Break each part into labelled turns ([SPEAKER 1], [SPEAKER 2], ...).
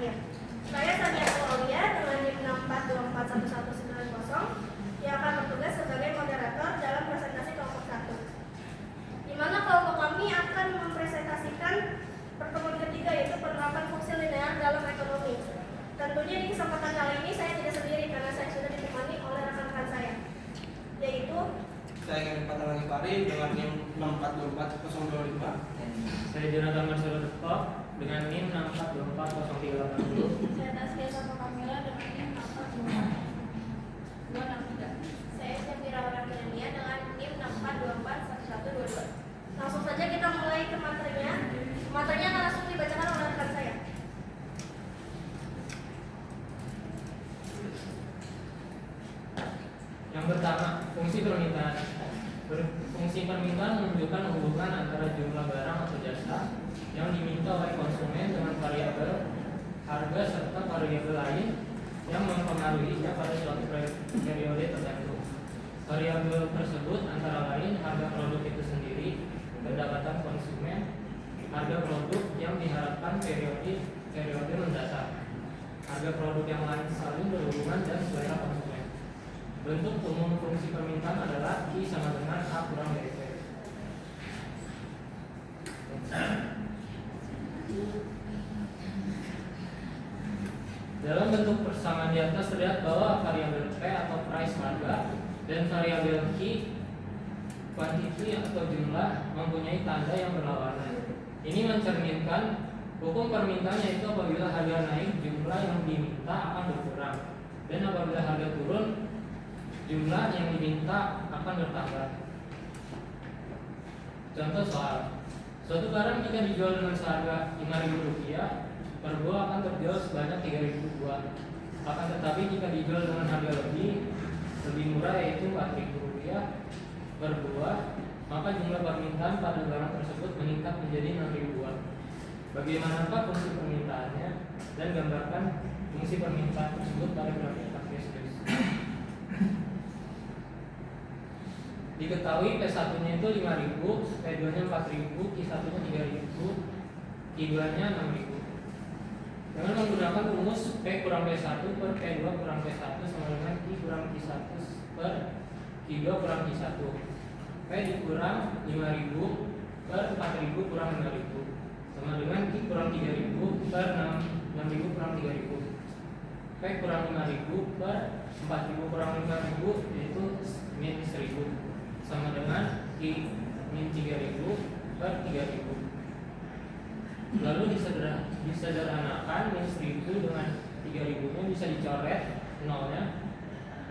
[SPEAKER 1] Aulia. Saya Sandiaga Aulia dengan NIM 642411190 yang akan bertugas sebagai moderator dalam presentasi kelompok 1. Di mana kelompok kami akan mempresentasikan pertemuan ketiga, yaitu penerapan fungsi linear dalam ekonomi. Tentunya di kesempatan kali ini saya tidak sendiri karena saya sudah ditemani oleh rekan-rekan saya, yaitu
[SPEAKER 2] saya Kevin Patalani Pari dengan NIM 6424025.
[SPEAKER 3] Saya Jonathan Marcelo Depok dengan NIM 6424030.
[SPEAKER 1] saya Taskia Sofa Kamila dengan NIM 64263. Saya Syafira Warahmania dengan NIM 642411122. Langsung saja kita mulai ke materinya. Materinya akan langsung dibacakan oleh rekan saya.
[SPEAKER 3] Yang pertama, fungsi permintaan. Fungsi permintaan menunjukkan hubungan antara jumlah barang atau jasa yang diminta oleh konsumen dengan variabel harga serta variabel lain yang mempengaruhinya pada suatu periode tertentu. Variabel tersebut antara lain harga produk itu sendiri, pendapatan konsumen, harga produk yang diharapkan periode mendatang, harga produk yang lain saling berhubungan dan selera konsumen. Bentuk umum fungsi permintaan adalah I sama dengan A kurang dari V. Dalam bentuk persamaan di atas terlihat bahwa variabel P atau price harga dan variabel Q quantity atau jumlah mempunyai tanda yang berlawanan. Ini mencerminkan hukum permintaan, yaitu apabila harga naik jumlah yang diminta akan berkurang, dan apabila harga turun jumlah yang diminta akan bertambah. Contoh soal: suatu barang jika dijual dengan seharga Rp5.000 per buah akan terjual sebanyak 3.000 buah. Akan tetapi jika dijual dengan harga lebih murah, yaitu Rp4.000 per buah, maka jumlah permintaan pada barang tersebut meningkat menjadi 6.000 buah. Bagaimanakah fungsi permintaannya, dan gambarkan fungsi permintaan tersebut pada grafik Takes. Diketahui P1 nya itu 5.000, P2 nya 4.000, Q1 nya 3.000, Q2 nya 6.000. Dengan menggunakan rumus P kurang P1 per P2 kurang P1 sama dengan Q kurang Q1 per Q2 kurang Q1. P dikurang 5.000 per 4.000 kurang 5.000 sama dengan Q kurang 3.000 per 6.000 kurang 3.000. P kurang 5.000 per 4.000 kurang 5.000 yaitu min 1.000 sama dengan Q min 3.000 per 3.000. Lalu disederhanakan min 1.000 dengan 3.000 nya bisa dicoret nolnya,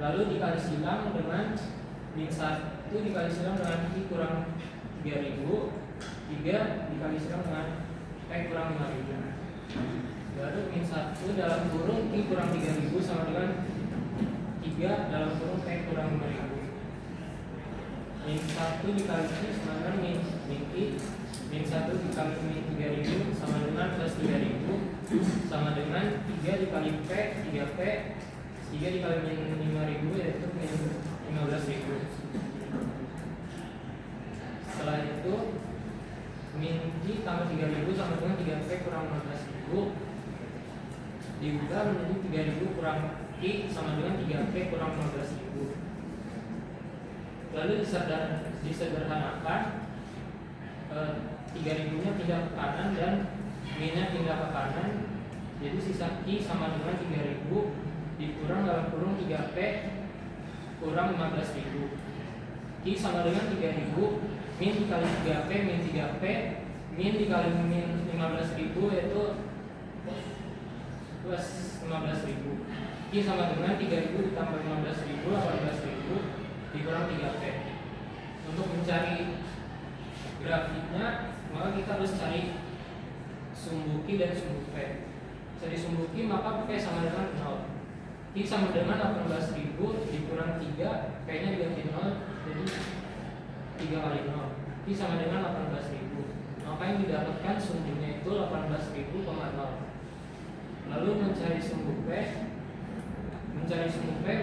[SPEAKER 3] lalu dikali silang dengan min 1 dikali silang dengan Q kurang 3.000, 3 dikali silang dengan P kurang 5.000. Lalu min 1 dalam kurung Q kurang 3.000 sama dengan 3 dalam kurung P kurang 5.000. Min 1 dikali Q sama dengan min Q, min 1 dikali min 3.000 sama dengan plus 3.000 sama dengan 3 dikali P, 3P, 3 dikali min 5.000 yaitu min 15.000. Setelah itu min Q tambah 3.000 sama dengan 3P kurang 15.000 diubah menjadi 3.000 kurang Q sama dengan 3P kurang 15.000. Lalu disederhanakan, 3.000 nya pindah ke kanan dan min nya pindah ke kanan, jadi sisa Q sama dengan 3.000 dikurang dalam kurung 3P kurang 15.000. Q sama dengan 3.000 min dikali 3P min 3P min dikali min 15.000 yaitu plus 15.000. Q sama dengan 3.000 ditambah 15.000 18.000 dikurang 3P. Untuk mencari grafiknya, maka kita harus cari sumbu Q dan sumbu P. Cari sumbu Q maka P sama dengan 0. Q sama dengan 18.000 dikurang 3, P nya diganti 0 jadi 3 kali 0. Q sama dengan 18.000. Maka yang didapatkan sumbunya itu 18.000,0. Lalu mencari sumbu P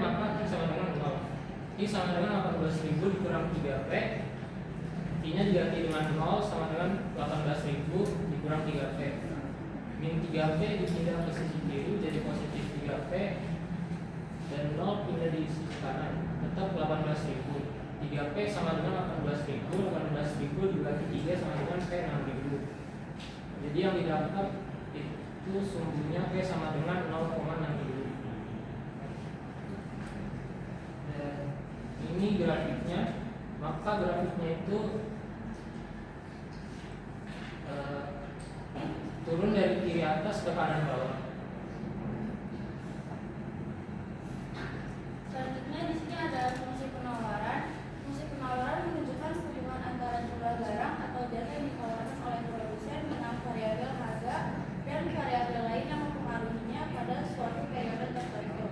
[SPEAKER 3] maka Q sama dengan 0. Q sama dengan 18.000 dikurang 3P, Q nya diganti dengan 0 sama dengan 18.000 dikurang 3P. Min 3P dipindah ke sisi Q, dan 0 pindah di sisi kanan, tetap 18.000. 3P sama dengan 18.000, 18.000 dibagi 3 sama dengan P 6.000. Jadi yang didapat itu sumbunya P sama dengan 0,6.000. Dan ini grafiknya, maka grafiknya itu turun dari kiri atas ke kanan bawah.
[SPEAKER 1] Selanjutnya di sini ada fungsi penawaran. Fungsi penawaran menunjukkan hubungan antara jumlah barang atau jasa yang ditawarkan oleh produsen dengan variabel harga dan variabel lain yang mempengaruhinya pada suatu periode tertentu.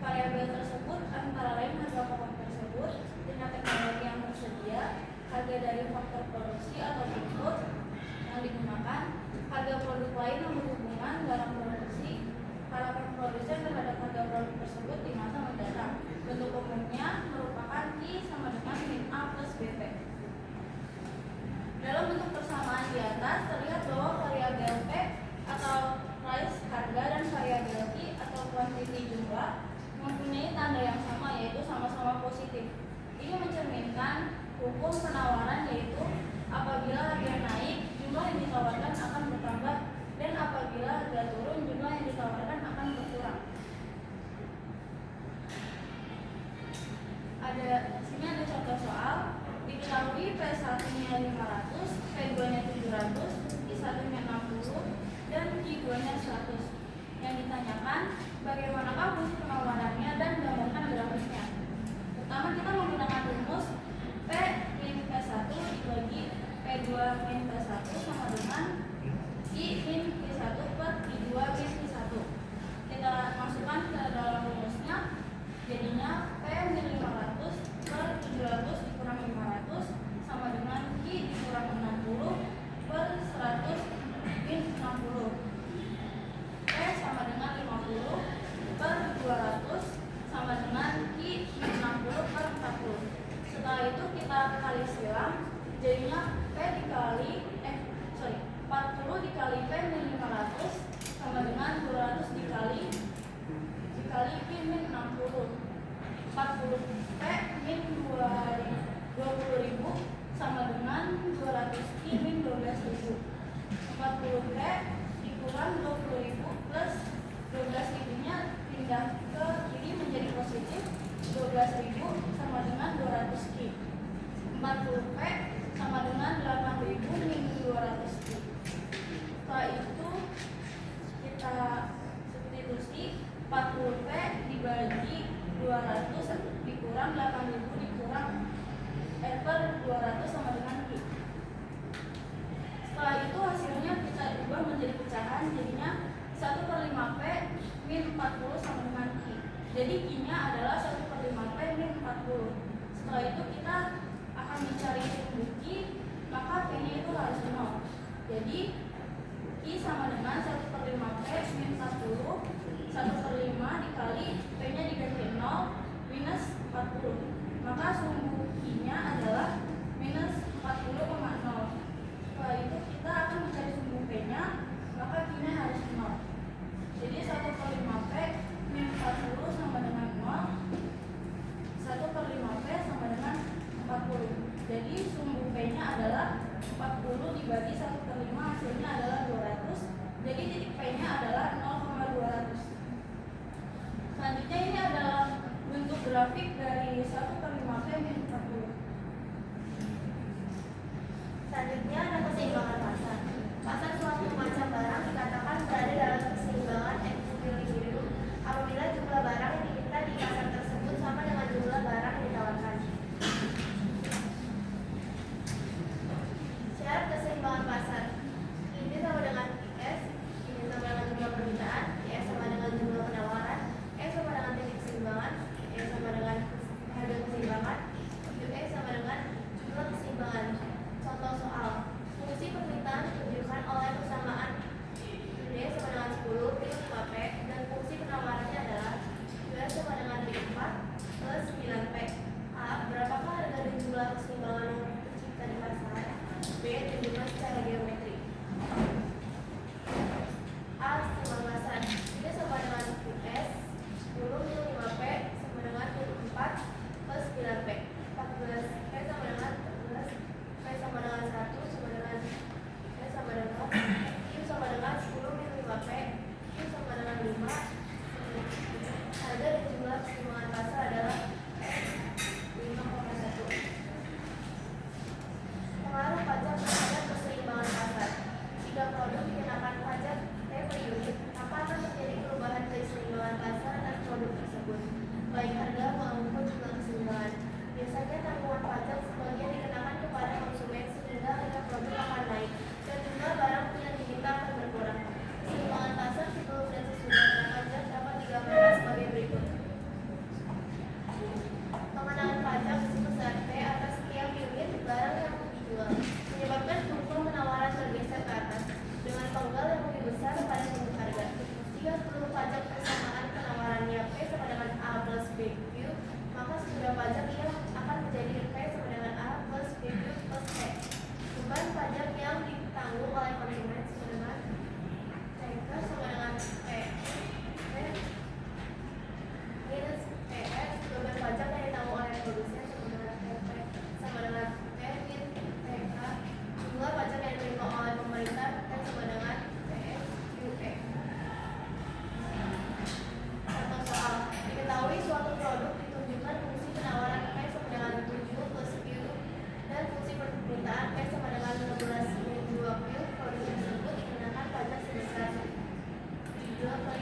[SPEAKER 1] Variabel tersebut antara lain harga pokok tersebut, tingkat teknologi yang tersedia, harga dari faktor produksi atau input yang digunakan, harga produk lain yang berhubungan dalam produksi, harapan produsen terhadap harga produk tersebut di masa mendatang. Bentuk umumnya merupakan I sama dengan min A plus BP. Dalam bentuk persamaan di atas terlihat bahwa variabel P atau price harga dan variabel I atau quantity jumlah mempunyai tanda yang sama, yaitu sama-sama positif. Ini mencerminkan hukum penawaran, yaitu apabila harga naik jumlah yang ditawarkan akan bertambah, dan apabila harga turun jumlah yang ditawarkan akan berkurang. Sini ada contoh soal. Diketahui P1 nya 500, P2 nya 700, Q1 nya 60, dan Q2 nya 100. Yang ditanyakan bagaimanakah fungsi penawarannya dan gambarkan grafiknya. Pertama, kita menggunakan rumus P min P1 dibagi P2 min P1 sama dengan I min P1 per I2 min P1. Kita masukkan ke dalam rumusnya, jadinya P min 500 per 700 dikurang 500 sama dengan I dikurang 60 per 100 min 60. P sama dengan 50 per 200 sama dengan I min 60 per 40. Setelah itu kita kali silang, jadinya P dikali 40 dikali P min 500 sama dengan 200 dikali I min 60. 40 P min 20.000 sama dengan 200 I min 12.000. 40 P dikurang 20.000 plus 12.000 nya pindah ke kiri menjadi positif, 12.000 sama dengan 200 Q. 40 P sama dengan 8.000 min 200 Q. Setelah itu kita substitusi 40 P dibagi 200 dikurang 8.000 dikurang per 200 sama dengan Q. Setelah itu hasilnya kita ubah menjadi pecahan, jadinya 1/5 P min 40 sama dengan Q. Jadi Q-nya adalah 1/5 P min 40. Setelah itu kita akan mencari sumbu Q, maka P-nya itu harus 0. Jadi Q sama dengan 1/5 P min 40, 1/5 dikali P-nya diganti 0 minus 40. Maka sumbu Q-nya adalah minus 40,0. Setelah itu kita akan mencari sumbu P-nya, maka Q-nya harus 0. Jadi 1/5 P min 40 sama dengan 0, 1/5 P sama dengan 40. Jadi sumbu P-nya adalah 40 dibagi 1/5, hasilnya adalah 200. Jadi titik P-nya adalah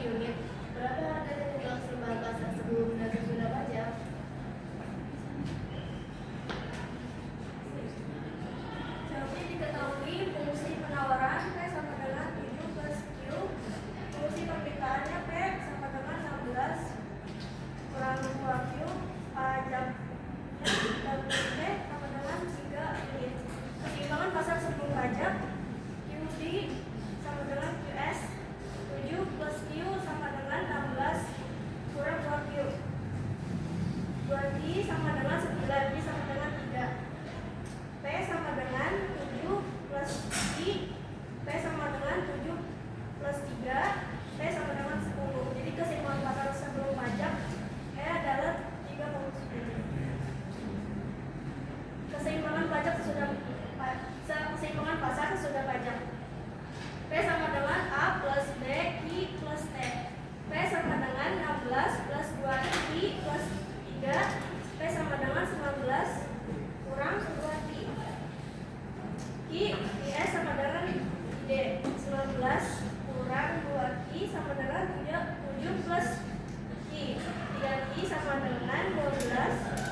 [SPEAKER 1] unit. Berapa harga jumlah keseimbangan pasar sebelum dan sesudah pajak? Seperti diketahui, fungsi penawaran P sama dengan 7 plus Q. Fungsi permintaannya P sama dengan 16 kurang 2Q. Pajaknya dan P sama dengan 3 unit. Keseimbangan pasar sebelum pajak QD sama dengan QS. 7 plus Q sama dengan 16 kurang 2Q. 2Q sama dengan 9, Q sama dengan 3. P sama dengan 7 plus I. P sama dengan 7 plus 3. P sama dengan 10. Jadi keseimbangan pasar sebelum pajak E adalah 3,9. Keseimbangan pajak keseimbangan pasar sesudah pajak. P sama dengan A plus B I plus T. P sama dengan 16 plus 2I plus 3. P sama dengan 19 kurang 2I. IS sama dengan D. 19 kurang 2I sama dengan 7 plus I. 3I sama dengan 12.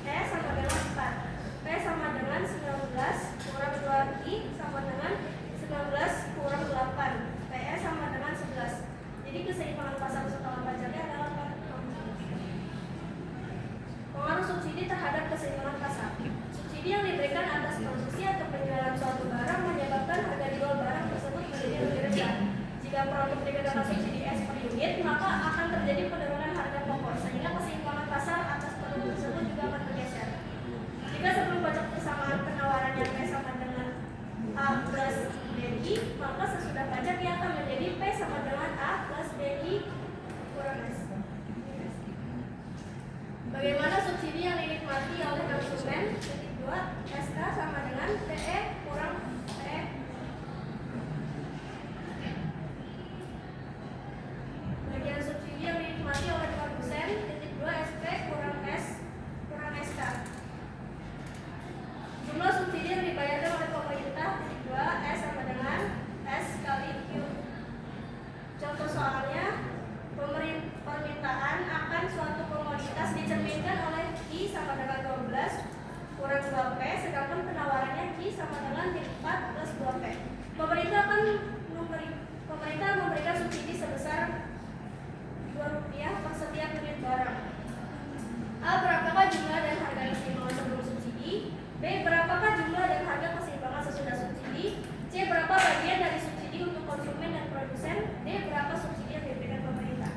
[SPEAKER 1] E sama dengan 4. P sama dengan 19 kurang 2I sama dengan 19 kurang 8. PE sama dengan 11. Jadi keseimbangan pasar setelah pajaknya adalah 4,9. Pengaruh subsidi terhadap keseimbangan pasar. Subsidi yang diberikan atas produksi atau penjualan suatu barang menyebabkan harga jual barang tersebut menjadi lebih rendah. Jika produk dikenakan subsidi S per unit, maka akan terjadi penurunan harga pokok, sehingga keseimbangan pasar atas produk tersebut juga akan bergeser. Jika sebelum pajak persamaan penawarannya P sama dengan A plus BI, maka sesudah pajak ia akan menjadi P sama dengan A plus BI kurang S. Bagaimana subsidi yang dinikmati oleh konsumen? Titik 2, SK sama dengan PE kurang PE. Bagian subsidi yang dinikmati oleh produsen. Titik 2, SP kurang S kurang SK. Jumlah subsidi yang dibayarkan oleh pemerintah. Titik 2, S sama dengan S kali Q. Contoh soalnya, permintaan akan suatu komoditas dicerminkan oleh I sama dengan 12 kurang 2P, sedangkan penawarannya Q sama dengan 4 plus 2P. Pemerintah memberikan subsidi sebesar Rp2 per setiap unit barang. A. Berapakah jumlah dan harga keseimbangan sebelum subsidi? B. Berapakah jumlah dan harga keseimbangan sesudah subsidi? C. Berapa bagian dari subsidi untuk konsumen dan produsen? D. Berapa subsidi yang diberikan pemerintah?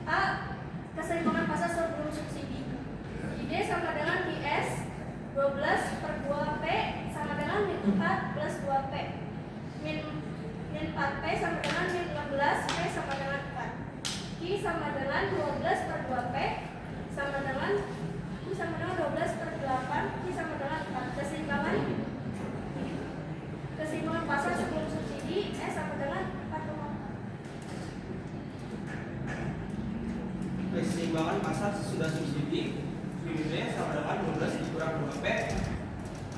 [SPEAKER 1] A. Keseimbangan pasar sebelum subsidi. D sama dengan IS 12 per 2P sama dengan min 4 plus 2P. Min 4P sama dengan min 16, P sama dengan 4. Q sama dengan 12 per 2P sama dengan Q sama dengan 12 per 8, Q sama dengan 4. Keseimbangan pasar sebelum subsidi S sama dengan 4,4.
[SPEAKER 2] Keseimbangan pasar sesudah subsidi QD sama dengan 12 dikurang 2P.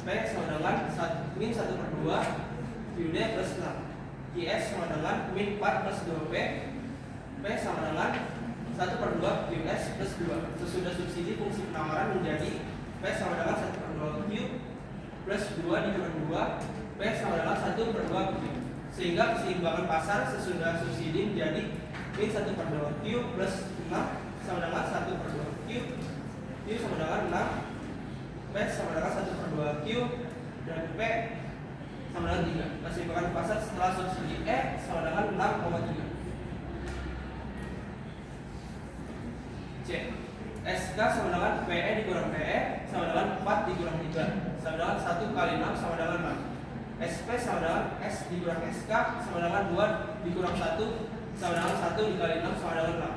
[SPEAKER 2] P sama dengan min 1 per 2 QD plus 6. QS sama dengan min 4 plus 2P. P sama dengan 1 per 2 QS plus 2. Sesudah subsidi fungsi penawaran menjadi P sama dengan 1 per 2 Q plus 2 dikurang 2 P sama dengan 1 per 2 Q. Sehingga keseimbangan pasar sesudah subsidi menjadi min 1 per 2 Q plus 6 sama dengan 1 per 2 Q. Q sama dengan 6. P sama dengan 1 per 2 Q. Dan P sama dengan 3. Keseimbangan pasar setelah subsidi E sama dengan 6,3. C. SK sama dengan PE dikurang PE sama dengan 4 dikurang 3 sama dengan 1 kali 6 sama dengan 6. SP sama dengan S dikurang SK sama dengan 2 dikurang 1 sama dengan 1 dikali 6 sama dengan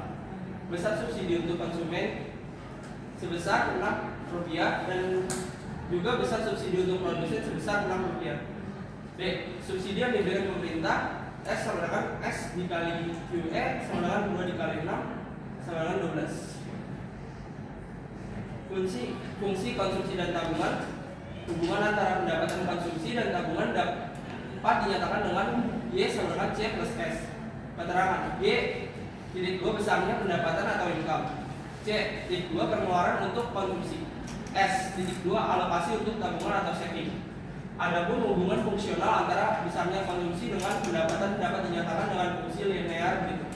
[SPEAKER 2] 6. Besar subsidi untuk konsumen sebesar Rp6 dan juga besar subsidi untuk produsen sebesar Rp6. D. Subsidi yang diberikan pemerintah S sama dengan S dikali QE sama dengan 2 dikali 6 sama dengan 12. fungsi konsumsi dan tabungan. Hubungan antara pendapatan konsumsi dan tabungan dapat dinyatakan dengan Y sama dengan C plus S. Keterangan Y titik 2 besarnya pendapatan atau income. C titik 2 pengeluaran untuk konsumsi. S titik 2 alokasi untuk tabungan atau saving. Adapun hubungan fungsional antara besarnya konsumsi dengan pendapatan dapat dinyatakan dengan fungsi linear berikut.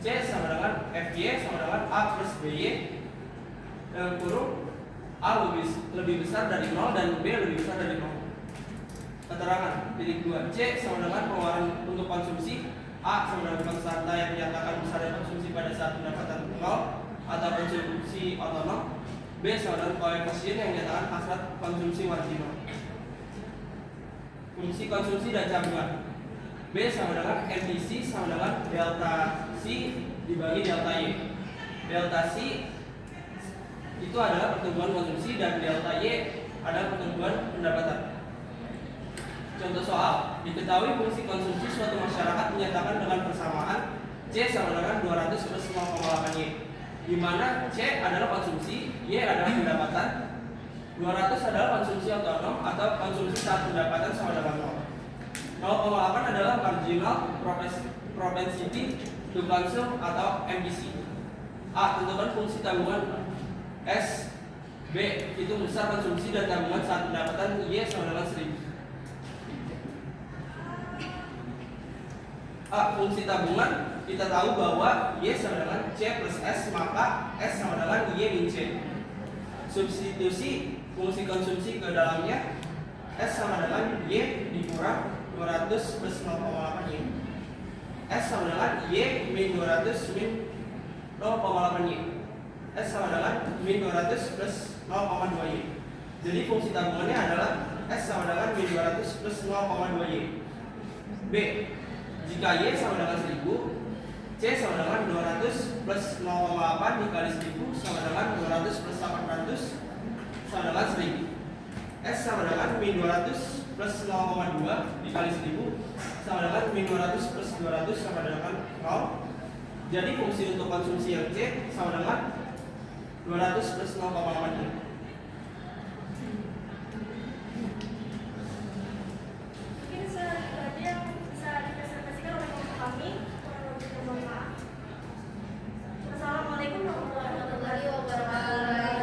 [SPEAKER 2] C sama dengan FY sama dengan A plus BY dalam kurung A lebih besar dari 0 dan B lebih besar dari 0. Keterangan titik 2 C sama dengan pengeluaran untuk konsumsi. A sama dengan konstanta yang dinyatakan besar dari konsumsi pada saat pendapatan 0 atau konsumsi otonom. B sama dengan koefisien yang dinyatakan hasrat konsumsi marginal. Fungsi konsumsi dan tabungan. B sama dengan MPC sama dengan delta C dibagi delta Y. Delta C itu adalah pertumbuhan konsumsi dan delta Y adalah pertumbuhan pendapatan. Contoh soal, diketahui fungsi konsumsi suatu masyarakat dinyatakan dengan persamaan C sama dengan 200 plus 0,8 Y, di mana C adalah konsumsi, Y adalah pendapatan, 200 adalah konsumsi otonom atau konsumsi saat pendapatan sama dengan 0. 0,8 adalah marginal propensity to consume atau MPC. A. Tentukan fungsi tabungan. S. B. Hitung besar konsumsi dan tabungan saat pendapatan Y sama dengan 1000. A. Fungsi tabungan, kita tahu bahwa Y sama dengan C plus S, maka S sama dengan Y min C. Substitusi fungsi konsumsi ke dalamnya, S sama dengan Y dikurang 200 plus 0,8 Y. S sama dengan Y min 200 min 0,8 Y. S sama dengan min 200 plus 0,2 Y. Jadi fungsi tabungannya adalah S sama dengan min 200 plus 0,2 Y. B. Jika Y sama dengan 1000, C sama dengan 200 plus 0,8 dikali 1000 sama dengan 200 plus 800 sama dengan 1000. S sama dengan min 200 plus 0,2 dikali 1000 sama dengan min 200 plus 200 sama dengan 0. Jadi fungsi untuk konsumsi yang C sama dengan 200 plus 0,8.
[SPEAKER 1] Mungkin segitu aja yang bisa dipresentasikan oleh kelompok kami. Kurang lebihnya mohon maaf. Wassalamualaikum warahmatullahi wabarakatuh.